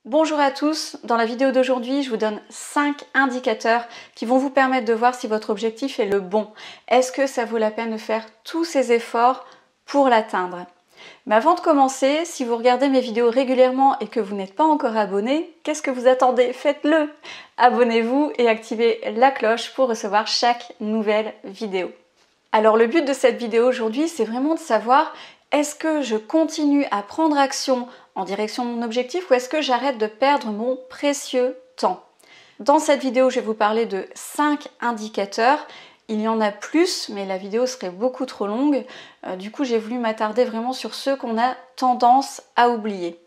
Bonjour à tous, dans la vidéo d'aujourd'hui je vous donne 5 indicateurs qui vont vous permettre de voir si votre objectif est le bon. Est-ce que ça vaut la peine de faire tous ces efforts pour l'atteindre? Mais avant de commencer, si vous regardez mes vidéos régulièrement et que vous n'êtes pas encore abonné, qu'est-ce que vous attendez? Faites-le! Abonnez-vous et activez la cloche pour recevoir chaque nouvelle vidéo. Alors le but de cette vidéo aujourd'hui, c'est vraiment de savoir est-ce que je continue à prendre action en direction de mon objectif ou est-ce que j'arrête de perdre mon précieux temps? Dans cette vidéo, je vais vous parler de 5 indicateurs. Il y en a plus, mais la vidéo serait beaucoup trop longue. Du coup, j'ai voulu m'attarder vraiment sur ceux qu'on a tendance à oublier.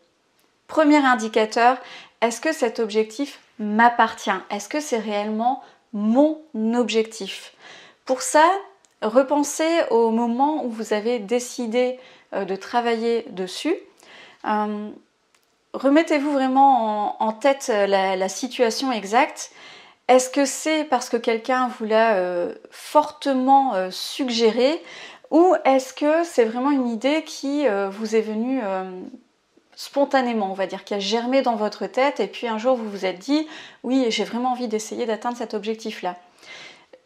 Premier indicateur, est-ce que cet objectif m'appartient? Est-ce que c'est réellement mon objectif? Pour ça, repensez au moment où vous avez décidé de travailler dessus. Remettez-vous vraiment en tête la situation exacte. Est-ce que c'est parce que quelqu'un vous l'a fortement suggéré ou est-ce que c'est vraiment une idée qui vous est venue spontanément, on va dire, qui a germé dans votre tête et puis un jour vous vous êtes dit « oui, j'ai vraiment envie d'essayer d'atteindre cet objectif-là ».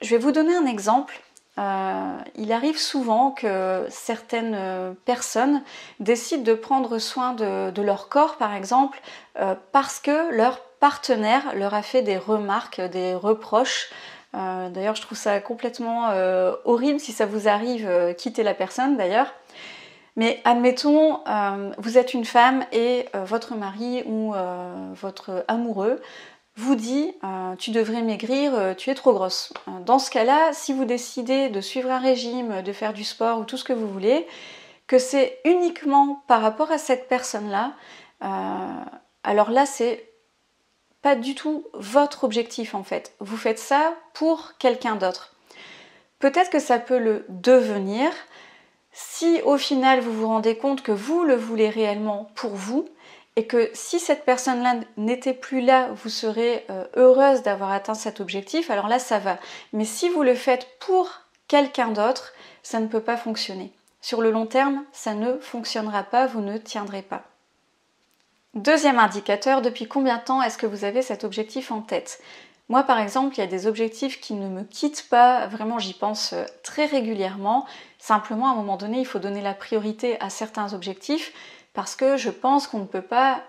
Je vais vous donner un exemple. Il arrive souvent que certaines personnes décident de prendre soin de leur corps, par exemple, parce que leur partenaire leur a fait des remarques, des reproches. D'ailleurs, je trouve ça complètement horrible. Si ça vous arrive, quittez la personne d'ailleurs. Mais admettons, vous êtes une femme et votre mari ou votre amoureux vous dit tu devrais maigrir, tu es trop grosse. Dans ce cas-là, si vous décidez de suivre un régime, de faire du sport ou tout ce que vous voulez, que c'est uniquement par rapport à cette personne-là, alors là c'est pas du tout votre objectif en fait. Vous faites ça pour quelqu'un d'autre. Peut-être que ça peut le devenir si au final vous vous rendez compte que vous le voulez réellement pour vous, et que si cette personne-là n'était plus là, vous serez heureuse d'avoir atteint cet objectif, alors là ça va. Mais si vous le faites pour quelqu'un d'autre, ça ne peut pas fonctionner. Sur le long terme, ça ne fonctionnera pas, vous ne tiendrez pas. Deuxième indicateur, depuis combien de temps est-ce que vous avez cet objectif en tête? Moi par exemple, il y a des objectifs qui ne me quittent pas, vraiment j'y pense très régulièrement. Simplement à un moment donné, il faut donner la priorité à certains objectifs, parce que je pense qu'on ne peut pas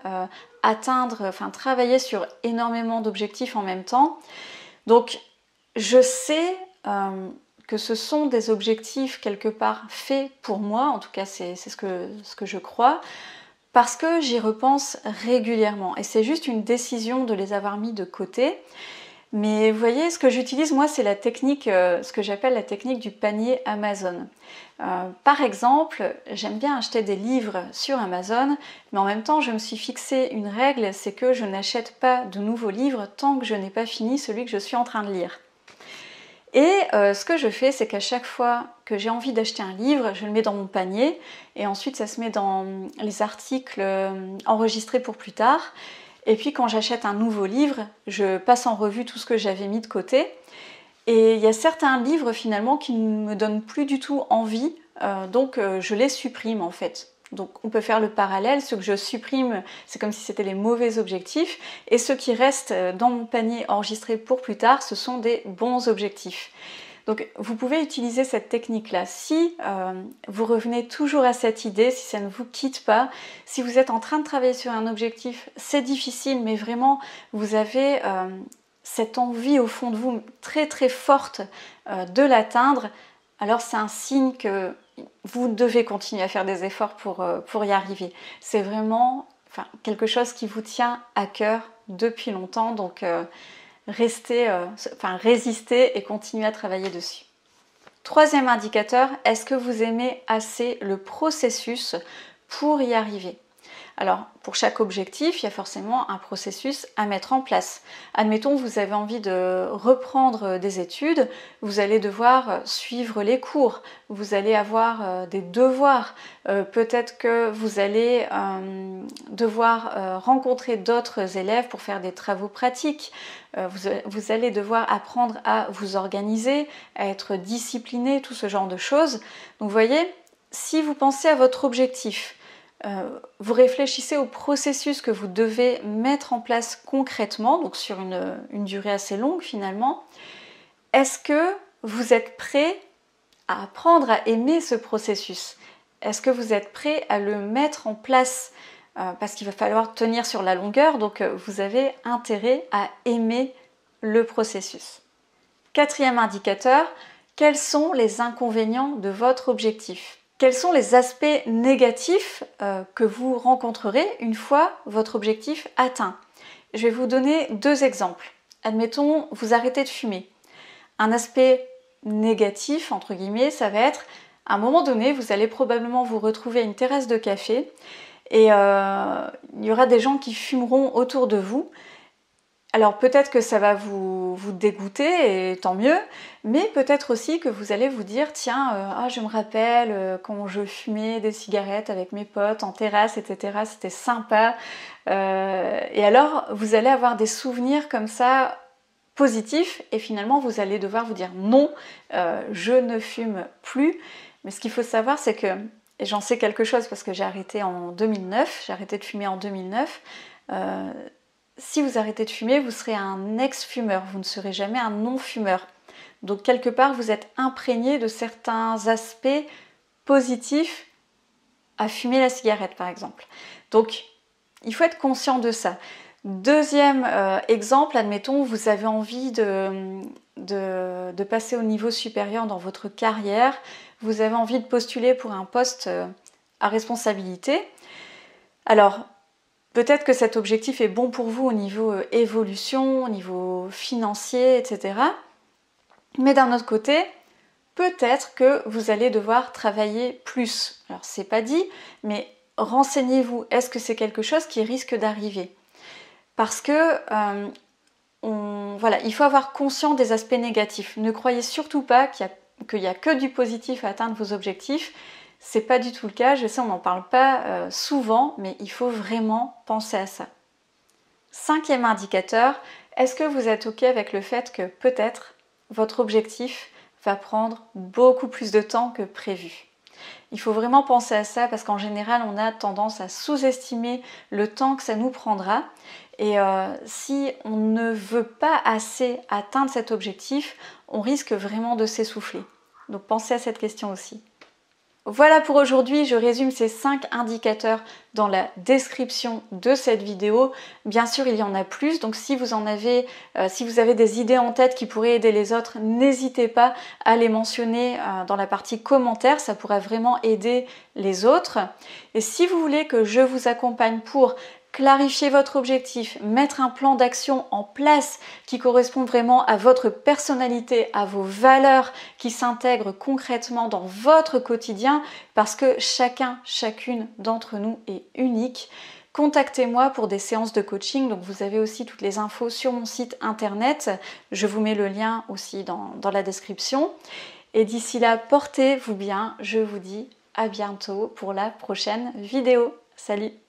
travailler sur énormément d'objectifs en même temps. Donc je sais que ce sont des objectifs quelque part faits pour moi, en tout cas c'est ce que je crois, parce que j'y repense régulièrement et c'est juste une décision de les avoir mis de côté. Mais vous voyez, ce que j'utilise moi, c'est la technique, ce que j'appelle la technique du panier Amazon. Par exemple, j'aime bien acheter des livres sur Amazon, mais en même temps, je me suis fixé une règle, c'est que je n'achète pas de nouveaux livres tant que je n'ai pas fini celui que je suis en train de lire. Et ce que je fais, c'est qu'à chaque fois que j'ai envie d'acheter un livre, je le mets dans mon panier, et ensuite ça se met dans les articles enregistrés pour plus tard. Et puis quand j'achète un nouveau livre, je passe en revue tout ce que j'avais mis de côté. Et il y a certains livres finalement qui ne me donnent plus du tout envie, donc je les supprime en fait. Donc on peut faire le parallèle, ceux que je supprime, c'est comme si c'était les mauvais objectifs, et ceux qui restent dans mon panier enregistré pour plus tard, ce sont des bons objectifs. Donc vous pouvez utiliser cette technique-là. Si vous revenez toujours à cette idée, si ça ne vous quitte pas, si vous êtes en train de travailler sur un objectif, c'est difficile, mais vraiment vous avez cette envie au fond de vous très très forte de l'atteindre, alors c'est un signe que vous devez continuer à faire des efforts pour y arriver. C'est vraiment quelque chose qui vous tient à cœur depuis longtemps, donc résister et continuer à travailler dessus. Troisième indicateur, est-ce que vous aimez assez le processus pour y arriver? Alors, pour chaque objectif, il y a forcément un processus à mettre en place. Admettons, vous avez envie de reprendre des études, vous allez devoir suivre les cours, vous allez avoir des devoirs, peut-être que vous allez devoir rencontrer d'autres élèves pour faire des travaux pratiques, vous allez devoir apprendre à vous organiser, à être discipliné, tout ce genre de choses. Donc, vous voyez, si vous pensez à votre objectif, vous réfléchissez au processus que vous devez mettre en place concrètement, donc sur une durée assez longue finalement. Est-ce que vous êtes prêt à apprendre à aimer ce processus? Est-ce que vous êtes prêt à le mettre en place? Parce qu'il va falloir tenir sur la longueur, donc vous avez intérêt à aimer le processus. Quatrième indicateur, quels sont les inconvénients de votre objectif? Quels sont les aspects négatifs que vous rencontrerez une fois votre objectif atteint? Je vais vous donner 2 exemples. Admettons, vous arrêtez de fumer. Un aspect négatif, entre guillemets, ça va être, à un moment donné, vous allez probablement vous retrouver à une terrasse de café et il y aura des gens qui fumeront autour de vous. Alors peut-être que ça va vous dégoûter, et tant mieux, mais peut-être aussi que vous allez vous dire, tiens, je me rappelle quand je fumais des cigarettes avec mes potes en terrasse, etc. C'était sympa. Et alors, vous allez avoir des souvenirs comme ça positifs, et finalement, vous allez devoir vous dire non, je ne fume plus. Mais ce qu'il faut savoir, c'est que, et j'en sais quelque chose parce que j'ai arrêté en 2009, j'ai arrêté de fumer en 2009, si vous arrêtez de fumer, vous serez un ex-fumeur, vous ne serez jamais un non-fumeur. Donc quelque part, vous êtes imprégné de certains aspects positifs à fumer la cigarette, par exemple. Donc, il faut être conscient de ça. Deuxième exemple, admettons, vous avez envie de passer au niveau supérieur dans votre carrière, vous avez envie de postuler pour un poste à responsabilité. Alors, peut-être que cet objectif est bon pour vous au niveau évolution, au niveau financier, etc. Mais d'un autre côté, peut-être que vous allez devoir travailler plus. Alors c'est pas dit, mais renseignez-vous. Est-ce que c'est quelque chose qui risque d'arriver? Parce que voilà, il faut avoir conscience des aspects négatifs. Ne croyez surtout pas qu'il y a que du positif à atteindre vos objectifs. C'est pas du tout le cas, je sais on n'en parle pas souvent, mais il faut vraiment penser à ça. 5e indicateur, est-ce que vous êtes OK avec le fait que peut-être votre objectif va prendre beaucoup plus de temps que prévu? Il faut vraiment penser à ça parce qu'en général on a tendance à sous-estimer le temps que ça nous prendra, et si on ne veut pas assez atteindre cet objectif, on risque vraiment de s'essouffler. Donc pensez à cette question aussi. Voilà pour aujourd'hui, je résume ces 5 indicateurs dans la description de cette vidéo. Bien sûr, il y en a plus, donc si vous avez des idées en tête qui pourraient aider les autres, n'hésitez pas à les mentionner dans la partie commentaires, ça pourrait vraiment aider les autres. Et si vous voulez que je vous accompagne pour clarifier votre objectif, mettre un plan d'action en place qui correspond vraiment à votre personnalité, à vos valeurs, qui s'intègrent concrètement dans votre quotidien, parce que chacune d'entre nous est unique. Contactez-moi pour des séances de coaching, donc vous avez aussi toutes les infos sur mon site internet, je vous mets le lien aussi dans la description. Et d'ici là, portez-vous bien, je vous dis à bientôt pour la prochaine vidéo. Salut!